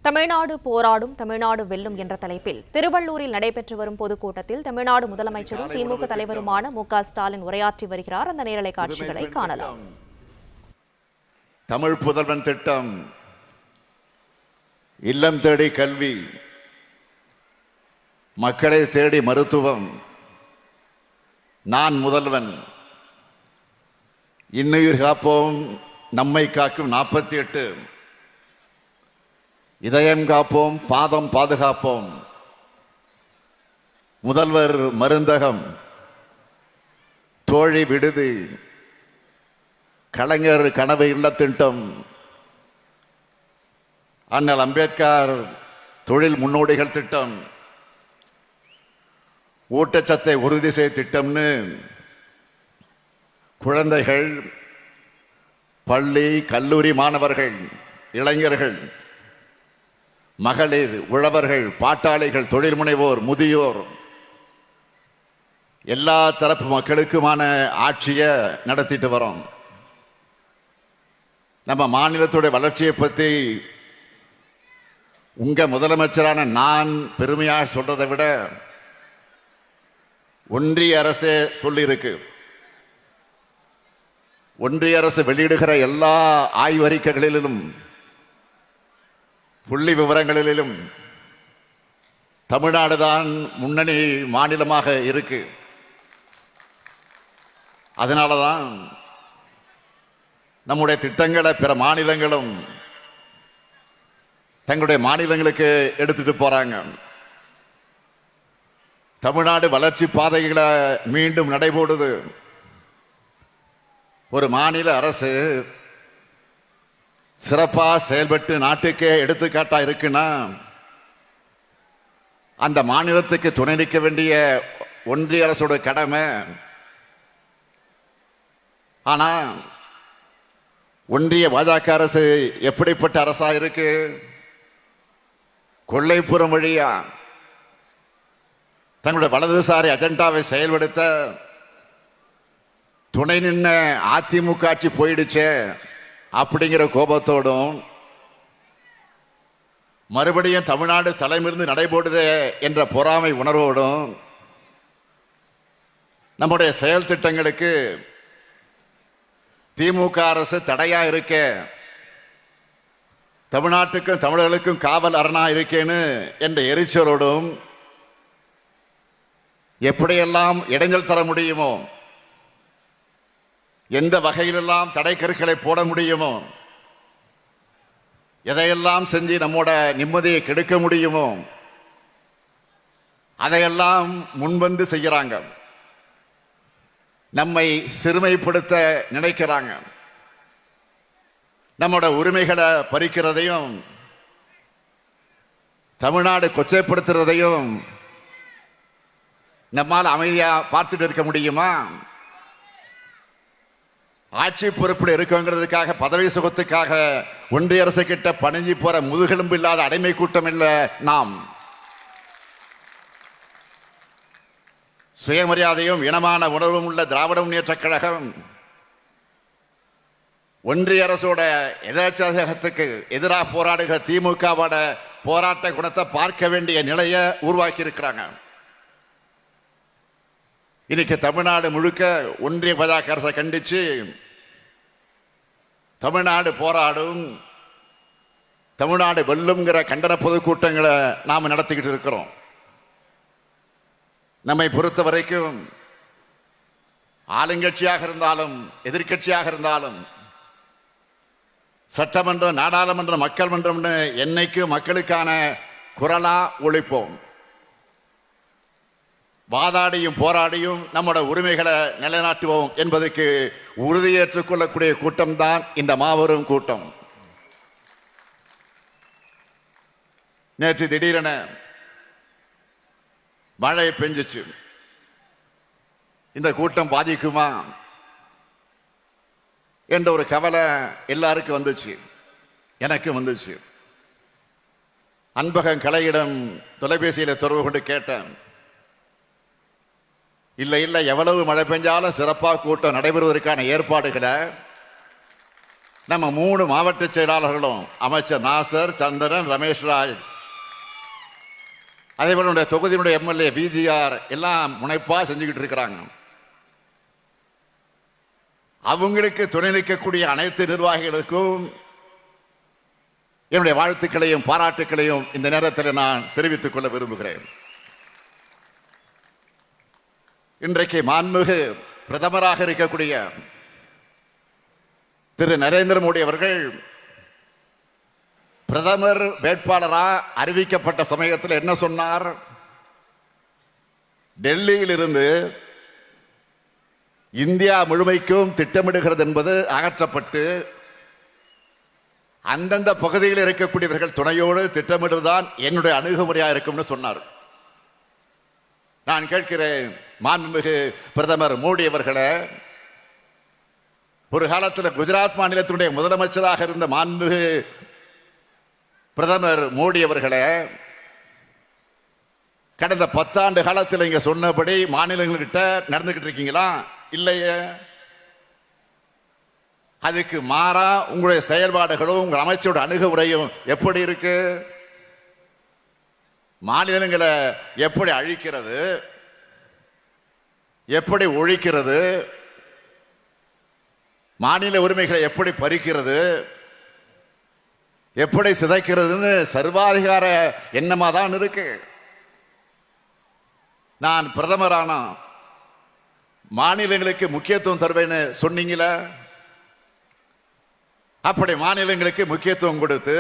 தமிழ்நாடு போராடும், தமிழ்நாடு வெல்லும் என்ற தலைப்பில் திருவள்ளூரில் நடைபெற்று வரும் பொதுக்கூட்டத்தில் தமிழ்நாடு முதலமைச்சரும் திமுக தலைவருமான மு.க.ஸ்டாலின் உரையாற்றி வருகிறார். அந்த நேரலை காட்சிகளை காணலாம். தமிழ் புதல்வன் திட்டம், இல்லம் தேடி கல்வி, மக்களை தேடி மருத்துவம், நான் முதல்வன், இன்னுயிர் காப்போம், நம்மை காக்கும் 48, இதயம் காப்போம், பாதம் பாதுகாப்போம், முதல்வர் மருந்தகம், தோழி விடுதி, கலைஞர் கனவு இல்ல திட்டம், அண்ணல் அம்பேத்கர் தொழில் முன்னோடிகள் திட்டம், ஊட்டச்சத்தை உறுதி செய்ய திட்டம்னு குழந்தைகள், பள்ளி கல்லூரி மாணவர்கள், இளைஞர்கள், மகளிர், உழவர்கள், பாட்டாளிகள், தொழில் முனைவோர், முதியோர், எல்லா தரப்பு மக்களுக்குமான ஆட்சியை நடத்திட்டு வரோம். நம்ம மாநிலத்துடைய வளர்ச்சியை பற்றி உங்க முதலமைச்சரான நான் பெருமையாக சொல்றதை விட ஒன்றிய அரசே சொல்லியிருக்கு. ஒன்றிய அரசு வெளியிடுகிற எல்லா ஆய்வறிக்கைகளிலும் புள்ளி விவரங்களிலும் தமிழ்நாடு தான் முன்னணி மாநிலமாக இருக்கு. அதனாலதான் நம்முடைய திட்டங்களை பிற மாநிலங்களும் தங்களுடைய மாநிலங்களுக்கு எடுத்துட்டு போறாங்க. தமிழ்நாடு வளர்ச்சி பாதைகளை மீண்டும் நடைபோடுது. ஒரு மாநில அரசு சிறப்பா செயல்பட்டு நாட்டுக்கே எடுத்துக்காட்டா இருக்குன்னா அந்த மாநிலத்துக்கு துணை நிற்க வேண்டிய ஒன்றிய அரசோட கடமை. ஆனா ஒன்றிய பாஜக அரசு எப்படிப்பட்ட அரசா இருக்கு? கொள்ளைப்புறம் வழியா தங்களுடைய வலதுசாரி அஜெண்டாவை செயல்படுத்த துணை நின்ன அதிமுக ஆட்சி போயிடுச்சே அப்படிங்கிற கோபத்தோடும், மறுபடியும் தமிழ்நாடு தலைமிருந்து நடைபோடுதே என்ற பொறாமை உணர்வோடும் நம்முடைய செயல் திட்டங்களுக்கு திமுக அரசு தடையா இருக்க, தமிழ்நாட்டுக்கும் தமிழர்களுக்கும் காவல் அரணா இருக்கேன்னு என்ற எரிச்சலோடும் எப்படியெல்லாம் இடைஞ்சல் தர முடியுமோ, எந்த வகையிலெல்லாம் தடை கருக்களை போட முடியுமோ, எதையெல்லாம் செஞ்சு நம்மோட நிம்மதியை கெடுக்க முடியுமோ அதையெல்லாம் முன்வந்து செய்கிறாங்க. நம்மை சிறுமைப்படுத்த நினைக்கிறாங்க. நம்மோட உரிமைகளை பறிக்கிறதையும் தமிழ்நாடு கொச்சைப்படுத்துறதையும் நம்மால் அமைதியா பார்த்துட்டு இருக்க முடியுமா? ஆட்சி பொறுப்பில் இருக்குங்கிறதுக்காக, பதவி சுகத்துக்காக ஒன்றிய அரசு கிட்ட பணிஞ்சு போற முதுகெலும்பு இல்லாத அடிமை கூட்டம் இல்ல நாம். சுயமரியாதையும் இனமான உணர்வும் உள்ள திராவிட முன்னேற்றக் கழகம் ஒன்றிய அரசோட எதாச்சகத்துக்கு எதிராக போராடுகிற திமுகவோட போராட்ட குணத்தை பார்க்க வேண்டிய நிலையை உருவாக்கி இருக்கிறாங்க. இன்னைக்கு தமிழ்நாடு முழுக்க ஒன்றிய பாஜக அரசை கண்டிச்சு தமிழ்நாடு போராடும், தமிழ்நாடு வெல்லும்ங்கிற கண்டன பொதுக்கூட்டங்களை நாம நடத்திக்கிட்டு இருக்கிறோம். நம்மை பொறுத்த வரைக்கும் ஆளுங்கட்சியாக இருந்தாலும் எதிர்கட்சியாக இருந்தாலும், சட்டமன்றம், நாடாளுமன்றம், மக்கள் மன்றம்னு என்னைக்கு மக்களுக்கான குரலா ஒழிப்போம். வாதாடியும் போராடியும் நம்மோட உரிமைகளை நிலைநாட்டுவோம் என்பதற்கு உறுதியேற்றுக் கொள்ளக்கூடிய கூட்டம் தான் இந்த மாபெரும் கூட்டம். நேற்று திடீரென மழை பெஞ்சிச்சு. இந்த கூட்டம் பாதிக்குமா என்ற ஒரு கவலை எல்லாருக்கும் வந்துச்சு, எனக்கு வந்துச்சு. அன்பகம் கலையிடம் தொலைபேசியில் தொடர்பு கொண்டு கேட்டேன். இல்லை இல்லை, எவ்வளவு மழை பெஞ்சாலும் சிறப்பாக கூட்டம் நடைபெறுவதற்கான ஏற்பாடுகளை நம்ம 3 மாவட்ட செயலாளர்களும் அமைச்சர் நாசர், சந்திரன், ரமேஷ் ராய், அதே போல தொகுதியினுடைய எம்எல்ஏ பிஜிஆர் எல்லாம் முனைப்பா செஞ்சுக்கிட்டு இருக்கிறாங்க. அவங்களுக்கு துணை நிற்கக்கூடிய அனைத்து நிர்வாகிகளுக்கும் என்னுடைய வாழ்த்துக்களையும் பாராட்டுக்களையும் இந்த நேரத்தில் நான் தெரிவித்துக் கொள்ள விரும்புகிறேன். இன்றைக்கு மாண்புமிகு பிரதமராக இருக்கக்கூடிய திரு நரேந்திர மோடி அவர்கள் பிரதமர் வேட்பாளராக அறிவிக்கப்பட்ட சமயத்தில் என்ன சொன்னார்? டெல்லியில் இருந்து இந்தியா முழுமைக்கும் திட்டமிடுகிறது என்பது அகற்றப்பட்டு அந்தந்த பகுதியில் இருக்கக்கூடியவர்கள் துணையோடு திட்டமிடுதான் என்னுடைய அணுகுமுறையாக இருக்கும்னு சொன்னார். நான் கேட்கிறேன், மாண்புமிகு பிரதமர் மோடி அவர்களே, ஒரு காலத்தில் குஜராத் மாநிலத்தினுடைய முதலமைச்சராக இருந்த மாண்புமிகு பிரதமர் மோடி அவர்களே, கடந்த 10 ஆண்டு காலத்தில் இங்க சொன்னபடி மாநிலங்கள்கிட்ட நடந்துகிட்டு இருக்கீங்களா? இல்லையே. அதுக்கு மாறா உங்களுடைய செயல்பாடுகளும் உங்கள் அமைச்சரோட அணுகுமுறையும் எப்படி இருக்கு? மாநிலங்களை எப்படி அழிக்கிறது, எப்படி ஒழிக்கிறது, மாநில உரிமைகளை எப்படி பறிக்கிறது, எப்படி சிதைக்கிறதுன்னு சர்வாதிகார எண்ணமா தான் இருக்கு. நான் பிரதமரானா மாநிலங்களுக்கு முக்கியத்துவம் தருவேன்னு சொன்னீங்களே, அப்படி மாநிலங்களுக்கு முக்கியத்துவம் கொடுத்து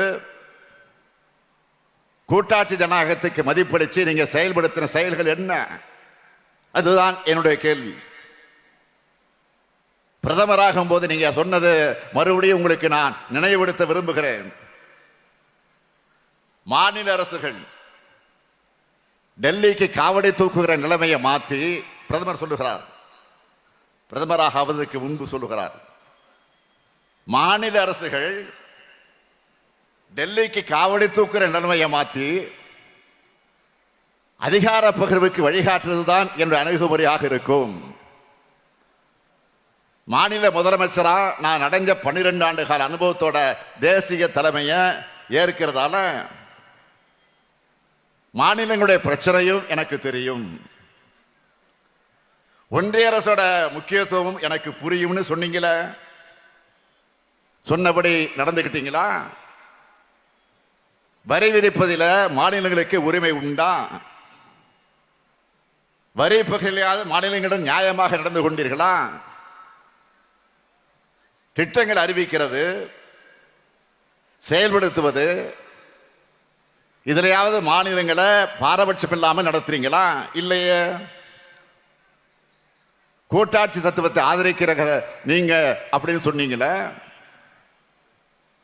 கூட்டாட்சி ஜனநாயகத்துக்கு மதிப்பளிச்சு நீங்க செயல்படுத்தின செயல்கள் என்ன? அதுதான் என்னுடைய கேள்வி. பிரதமராகும் போது நீங்க சொன்னது மறுபடியும் உங்களுக்கு நான் நினைவுபடுத்த விரும்புகிறேன். மாநில அரசுகள் டெல்லிக்கு காவடி தூக்குகிற நிலைமையை மாற்றி பிரதமர் சொல்லுகிறார், பிரதமராக ஆவதற்கு முன்பு சொல்லுகிறார், மாநில அரசுகள் டெல்லிக்கு காவடி தூக்குற நிலைமையை மாற்றி அதிகார பகிர்வுக்கு வழிகாட்டுவதுதான் என்னுடைய அணுகுமுறையாக இருக்கும். மாநில முதலமைச்சரா நான் அடைஞ்ச 12 ஆண்டு கால அனுபவத்தோட தேசிய தலைமையை ஏற்கிறதால மாநிலங்களுடைய பிரச்சனையும் எனக்கு தெரியும். ஒன்றிய அரசோட முக்கியத்துவம் எனக்கு புரியும்னு சொன்னீங்களே, சொன்னபடி நடந்துக்கிட்டீங்களா? வரி விதிப்பதில் மாநிலங்களுக்கு உரிமை உண்டா? வரி பகிர்லையாவது மாநிலங்களுடன் நியாயமாக நடந்து கொண்டீர்களா? திட்டங்கள் அறிவிக்கிறது, செயல்படுத்துவது, இதுலையாவது மாநிலங்களை பாரபட்சம் இல்லாமல் நடத்துறீங்களா? இல்லையே. கூட்டாட்சி தத்துவத்தை ஆதரிக்கிற நீங்க அப்படின்னு சொன்னீங்களே,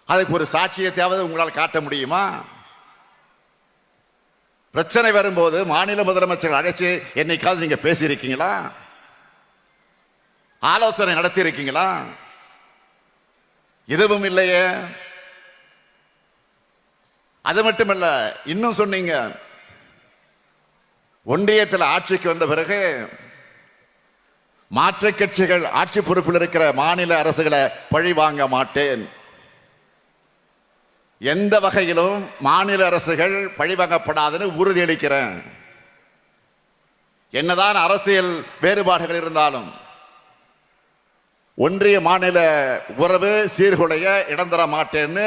அதுக்கு ஒரு சாட்சியத்தையாவது உங்களால் காட்ட முடியுமா? பிரச்சனை வரும்போது மாநில முதலமைச்சர்கள் அழைச்சு என்னைக்காவது நீங்க பேசியிருக்கீங்களா? ஆலோசனை நடத்தி இருக்கீங்களா? எதுவும் இல்லையே. அது மட்டுமல்ல, இன்னும் சொன்னீங்க, ஒன்றியத்தில் ஆட்சிக்கு வந்த பிறகு மாற்றுக் கட்சிகள் ஆட்சி பொறுப்பில் இருக்கிற மாநில அரசுகளை பழி வாங்க மாட்டேன். எந்த வகையிலும் மாநில அரசுகள் பழிவாங்கப்படாதுன்னு உறுதியளிக்கிறேன். என்னதான் அரசியல் வேறுபாடுகள் இருந்தாலும் ஒன்றிய மாநில உறவு சீர்குலைய இடம் தர மாட்டேன்னு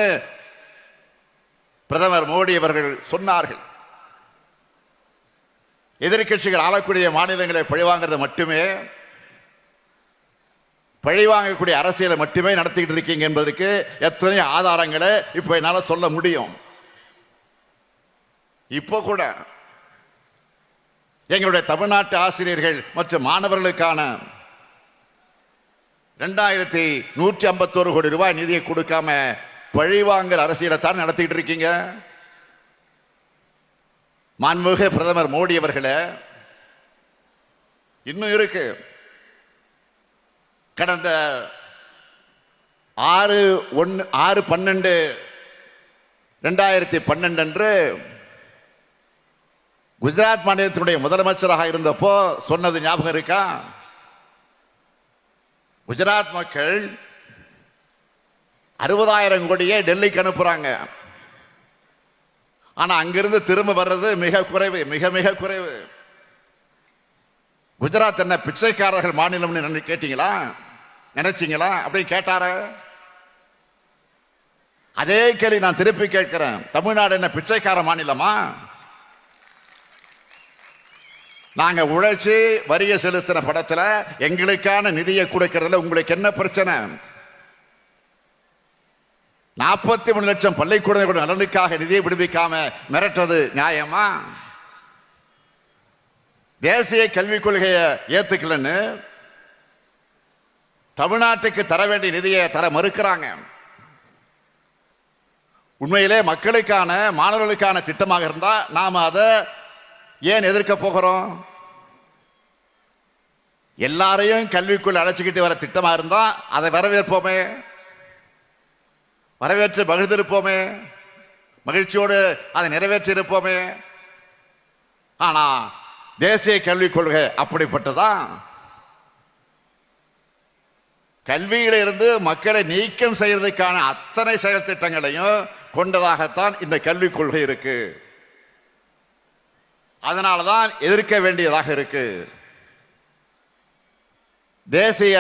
பிரதமர் மோடி அவர்கள் சொன்னார்கள். எதிர்க்கட்சிகள் ஆளக்கூடிய மாநிலங்களை பழிவாங்கிறது மட்டுமே, பழிவாங்கக்கூடிய அரசியலை மட்டுமே நடத்திக்கிட்டு இருக்கீங்க என்பதற்கு எத்தனை ஆதாரங்களை இப்ப என்னால சொல்ல முடியும். இப்போ கூட எங்களுடைய தமிழ்நாட்டு ஆசிரியர்கள் மற்றும் மாணவர்களுக்கான 2151 கோடி ரூபாய் நிதியை கொடுக்காம பழிவாங்குற அரசியலை தான் நடத்திட்டு இருக்கீங்க. மாண்புமிகு பிரதமர் மோடி அவர்களே, இன்னும் இருக்கு. கடந்த 6/12/2012 அன்று குஜராத் மாநிலத்தினுடைய முதலமைச்சராக இருந்தப்போ சொன்னது ஞாபகம் இருக்கா? குஜராத் மக்கள் 60,000 கோடியே டெல்லிக்கு அனுப்புறாங்க. ஆனா அங்கிருந்து திரும்ப வர்றது மிக குறைவு, மிக மிக குறைவு. குஜராத் என்ன பிச்சைக்காரர்கள் மாநிலம்னு கேட்டீங்களா, நினைச்சீங்களா? அப்படி கேட்டார. அதே கேள்வி நான் திருப்பி கேட்கிறேன், தமிழ்நாடு என்ன பிச்சைக்கார மாநிலமா? நாங்க உழைச்சி வரியை செலுத்தின படத்துல எங்களுக்கான நிதியை கொடுக்கறதுல உங்களுக்கு என்ன பிரச்சனை? 43 லட்சம் பள்ளிக்கூடங்களோட நலனுக்காக நிதியை விடுவிக்காம மிரட்டுறது நியாயமா? தேசிய கல்விக் கொள்கையை ஏத்துக்கலன்னு தமிழ்நாட்டுக்கு தர வேண்டிய நிதியை தர மறுக்கிறாங்க. உண்மையிலே மக்களுக்கான மாணவர்களுக்கான திட்டமாக இருந்தா நாம அதை ஏன் எதிர்க்க போகிறோம்? எல்லாரையும் கல்விக்குள் அழைச்சிக்கிட்டு வர திட்டமா இருந்தா அதை வரவேற்போமே, வரவேற்று மகிழ்ந்திருப்போமே, மகிழ்ச்சியோடு அதை நிறைவேற்றி இருப்போமே. ஆனா தேசிய கல்விக் கொள்கை அப்படிப்பட்டதான். கல்வியிலிருந்து மக்களை நீக்கம் செய்யறதுக்கான அத்தனை செயல் திட்டங்களையும் கொண்டதாகத்தான் இந்த கல்விக் கொள்கை இருக்கு. அதனாலதான் எதிர்க்க வேண்டியதாக இருக்கு. தேசிய